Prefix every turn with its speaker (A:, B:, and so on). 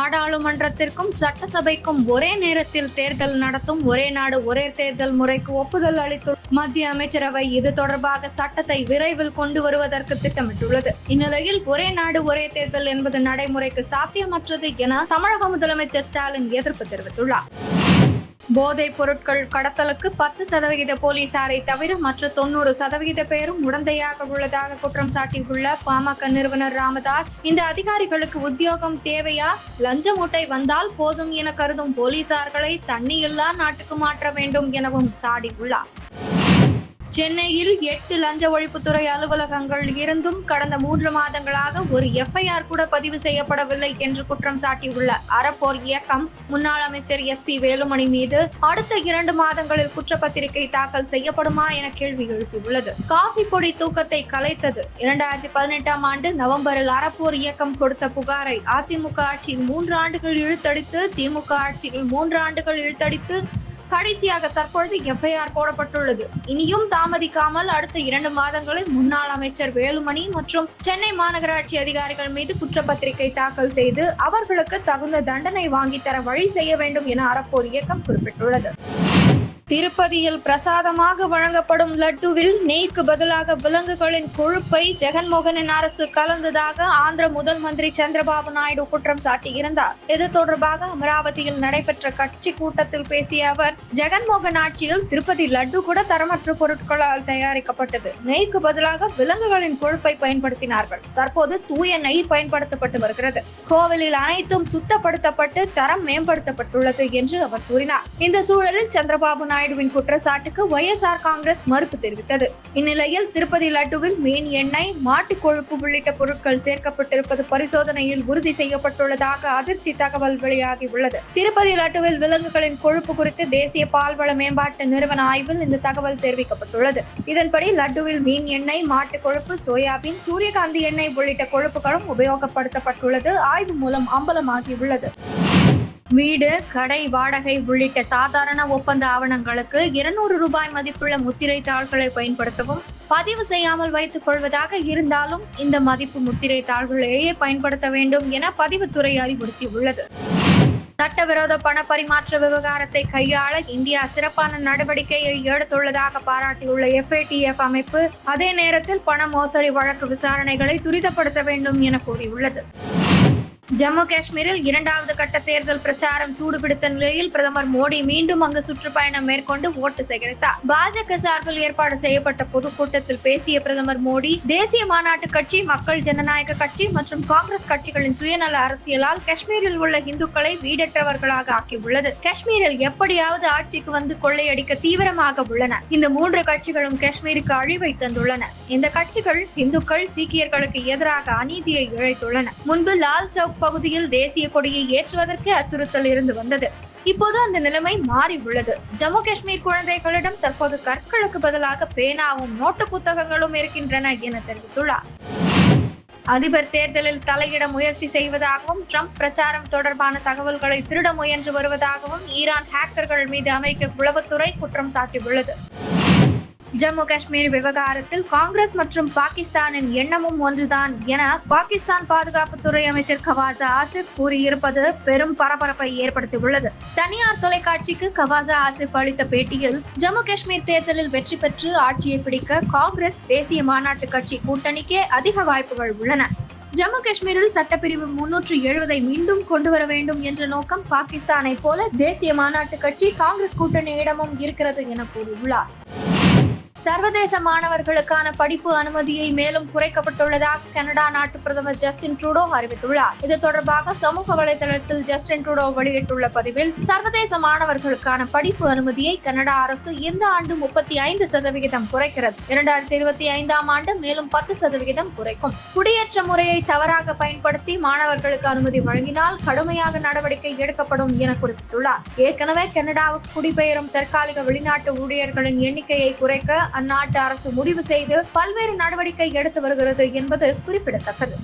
A: நாடாளுமன்றத்திற்கும் சட்டசபைக்கும் ஒரே நேரத்தில் தேர்தல் நடத்தும் ஒரே நாடு ஒரே தேர்தல் முறைக்கு ஒப்புதல் அளித்துள்ள மத்திய அமைச்சரவை இது தொடர்பாக சட்டத்தை விரைவில் கொண்டு வருவதற்கு திட்டமிட்டுள்ளது. இந்நிலையில் ஒரே நாடு ஒரே தேர்தல் என்பது நடைமுறைக்கு சாத்தியமற்றது என தமிழக முதலமைச்சர் ஸ்டாலின் எதிர்ப்பு தெரிவித்துள்ளார். போதைப் பொருட்கள் கடத்தலுக்கு 10% போலீசாரை தவிர மற்ற 90% பேரும் உடந்தையாக உள்ளதாக குற்றம் சாட்டியுள்ள பாமக நிறுவனர் ராமதாஸ், இந்த அதிகாரிகளுக்கு உத்தியோகம் தேவையா, லஞ்ச மூட்டை வந்தால் போதும் என கருதும் போலீசார்களை தண்ணியில்லா நாட்டுக்கு மாற்ற வேண்டும் எனவும் சாடியுள்ளார். சென்னையில் 8 லஞ்ச ஒழிப்புத்துறை அலுவலகங்கள் இருந்தும் கடந்த 3 மாதங்களாக ஒரு FIR கூட பதிவு செய்யப்படவில்லை என்று குற்றம் சாட்டியுள்ள அறப்போர் இயக்கம் முன்னாள் அமைச்சர் SP வேலுமணி மீது அடுத்த 2 மாதங்களில் குற்றப்பத்திரிகை தாக்கல் செய்யப்படுமா என கேள்வி எழுப்பியுள்ளது. காபி பொடி தூக்கத்தை கலைத்தது. 2018ஆம் ஆண்டு நவம்பரில் அறப்போர் இயக்கம் கொடுத்த புகாரை அதிமுக ஆட்சியில் 3 ஆண்டுகள் இழுத்தடித்து, திமுக ஆட்சியில் 3 ஆண்டுகள் இழுத்தடித்து, கடைசியாக தற்பொழுது FIR போடப்பட்டுள்ளது. இனியும் தாமதிக்காமல் அடுத்த 2 மாதங்களில் முன்னாள் அமைச்சர் வேலுமணி மற்றும் சென்னை மாநகராட்சி அதிகாரிகள் மீது குற்றப்பத்திரிகை தாக்கல் செய்து அவர்களுக்கு தகுந்த தண்டனை வாங்கித்தர வழி செய்ய வேண்டும் என அறப்போர் இயக்கம் குறிப்பிட்டுள்ளது. திருப்பதியில் பிரசாதமாக வழங்கப்படும் லட்டுவில் நெய்க்கு பதிலாக விலங்குகளின் கொழுப்பை ஜெகன்மோகனின் அரசு கலந்ததாக ஆந்திர முதல் மந்திரி சந்திரபாபு நாயுடு குற்றம் சாட்டியிருந்தார். இது தொடர்பாக அமராவதியில் நடைபெற்ற கட்சி கூட்டத்தில் பேசிய அவர், ஜெகன்மோகன் ஆட்சியில் திருப்பதி லட்டு கூட தரமற்ற பொருட்களால் தயாரிக்கப்பட்டது. நெய்க்கு பதிலாக விலங்குகளின் கொழுப்பை பயன்படுத்தினார்கள். தற்போது தூய நெய் பயன்படுத்தப்பட்டு வருகிறது. கோவிலில் அனைத்தும் சுத்தப்படுத்தப்பட்டு தரம் மேம்படுத்தப்பட்டுள்ளது என்று அவர் கூறினார். இந்த சூழலில் சந்திரபாபு நாயுடுவின் குற்றச்சாட்டுக்கு YSR காங்கிரஸ் மறுப்பு தெரிவித்தது. இந்நிலையில் திருப்பதி லட்டுவில் மீன் எண்ணெய், மாட்டு கொழுப்பு உள்ளிட்ட பொருட்கள் சேர்க்கப்பட்டிருப்பது பரிசோதனையில் உறுதி செய்யப்பட்டுள்ளதாக அதிர்ச்சி தகவல் வெளியாகியுள்ளது. திருப்பதி லட்டுவில் விலங்குகளின் கொழுப்பு குறித்து தேசிய பால்வள மேம்பாட்டு நிறுவன ஆய்வில் இந்த தகவல் தெரிவிக்கப்பட்டுள்ளது. இதன்படி லட்டுவில் மீன் எண்ணெய், மாட்டு கொழுப்பு, சோயாபீன், சூரியகாந்தி எண்ணெய் உள்ளிட்ட கொழுப்புகளும் உபயோகப்படுத்தப்பட்டுள்ளது ஆய்வு மூலம் அம்பலமாகியுள்ளது. வீடு, கடை வாடகை உள்ளிட்ட சாதாரண ஒப்பந்த ஆவணங்களுக்கு 200 ரூபாய் மதிப்புள்ள முத்திரை தாள்களை பயன்படுத்தவும், பதிவு செய்யாமல் வைத்துக் கொள்வதாக இருந்தாலும் இந்த மதிப்பு முத்திரை தாள்களையே பயன்படுத்த வேண்டும் என பதிவுத்துறை அறிவுறுத்தியுள்ளது. சட்டவிரோத பண பரிமாற்ற விவகாரத்தை கையாள இந்தியா சிறப்பான நடவடிக்கையை எடுத்துள்ளதாக பாராட்டியுள்ள FATF அமைப்பு, அதே நேரத்தில் பண மோசடி வழக்கு விசாரணைகளை துரிதப்படுத்த வேண்டும் என கூறியுள்ளது. ஜம்மு காஷ்மீரில் 2வது கட்ட தேர்தல் பிரச்சாரம் சூடுபிடித்த நிலையில் பிரதமர் மோடி மீண்டும் அங்கு சுற்றுப்பயணம் மேற்கொண்டு ஓட்டு சேகரித்தார். பாஜக சார்பில் ஏற்பாடு செய்யப்பட்ட பொதுக்கூட்டத்தில் பேசிய பிரதமர் மோடி, தேசிய மாநாட்டு கட்சி, மக்கள் ஜனநாயக கட்சி மற்றும் காங்கிரஸ் கட்சிகளின் சுயநல அரசியலால் காஷ்மீரில் உள்ள இந்துக்களை வீடற்றவர்களாக ஆக்கியுள்ளது. காஷ்மீரில் எப்படியாவது ஆட்சிக்கு வந்து கொள்ளையடிக்க தீவிரமாக உள்ளன. இந்த 3 கட்சிகளும் காஷ்மீருக்கு அழிவை தந்துள்ளன. இந்த கட்சிகள் இந்துக்கள், சீக்கியர்களுக்கு எதிராக அநீதியை இழைத்துள்ளன. முன்பு லால் சவுக் பகுதியில் தேசிய கொடியை ஏற்றுவதற்கு அச்சுறுத்தல் இருந்து வந்தது. இப்போது அந்த நிலைமை மாறி உள்ளது. ஜம்மு காஷ்மீர் குழந்தைகளிடம் தற்போது கற்களுக்கு பதிலாக பேனாவும் நோட்டு புத்தகங்களும் இருக்கின்றன என தெரிவித்துள்ளார். அதிபர் தேர்தலில் தலையிட முயற்சி செய்வதாகவும், ட்ரம்ப் பிரச்சாரம் தொடர்பான தகவல்களை திருட முயன்று வருவதாகவும் ஈரான் ஹேக்கர்கள் மீது அமெரிக்க உளவுத்துறை குற்றம் சாட்டியுள்ளது. ஜம்மு காஷ்மீர் விவகாரத்தில் காங்கிரஸ் மற்றும் பாகிஸ்தானின் எண்ணமும் ஒன்றுதான் என பாகிஸ்தான் பாதுகாப்புத்துறை அமைச்சர் கவாஜா ஆசிப் கூறியிருப்பது பெரும் பரபரப்பை ஏற்படுத்தியுள்ளது. தனியார் தொலைக்காட்சிக்கு கவாஜா ஆசிப் அளித்த பேட்டியில், ஜம்மு காஷ்மீர் தேர்தலில் வெற்றி பெற்று ஆட்சியை பிடிக்க காங்கிரஸ், தேசிய மாநாட்டு கட்சி கூட்டணிக்கே அதிக வாய்ப்புகள் உள்ளன. ஜம்மு காஷ்மீரில் சட்டப்பிரிவு 370 மீண்டும் கொண்டு வர வேண்டும் என்ற நோக்கம் பாகிஸ்தானை போல தேசிய மாநாட்டு கட்சி, காங்கிரஸ் கூட்டணியிடமும் இருக்கிறது என கூறியுள்ளார். சர்வதேச மாணவர்களுக்கான படிப்பு அனுமதியை மேலும் குறைக்கப்பட்டுள்ளதாக கனடா நாட்டு பிரதமர் ஜஸ்டின் ட்ரூடோ அறிவித்துள்ளார். இது தொடர்பாக சமூக வலைதளத்தில் ஜஸ்டின் ட்ரூடோ வெளியிட்டுள்ள பதிவில், சர்வதேச மாணவர்களுக்கான படிப்பு அனுமதியை கனடா அரசு இந்த ஆண்டு 35% குறைக்கிறது. 2025ஆம் ஆண்டு மேலும் 10% குறைக்கும். குடியேற்ற முறையை தவறாக பயன்படுத்தி மாணவர்களுக்கு அனுமதி வழங்கினால் கடுமையாக நடவடிக்கை எடுக்கப்படும் என குறிப்பிட்டுள்ளார். ஏற்கனவே கனடாவுக்கு குடிபெயரும் தற்காலிக வெளிநாட்டு ஊழியர்களின் எண்ணிக்கையை குறைக்க அந்நாட்டு அரசு முடிவு செய்து பல்வேறு நடவடிக்கை எடுத்து வருகிறது என்பது குறிப்பிடத்தக்கது.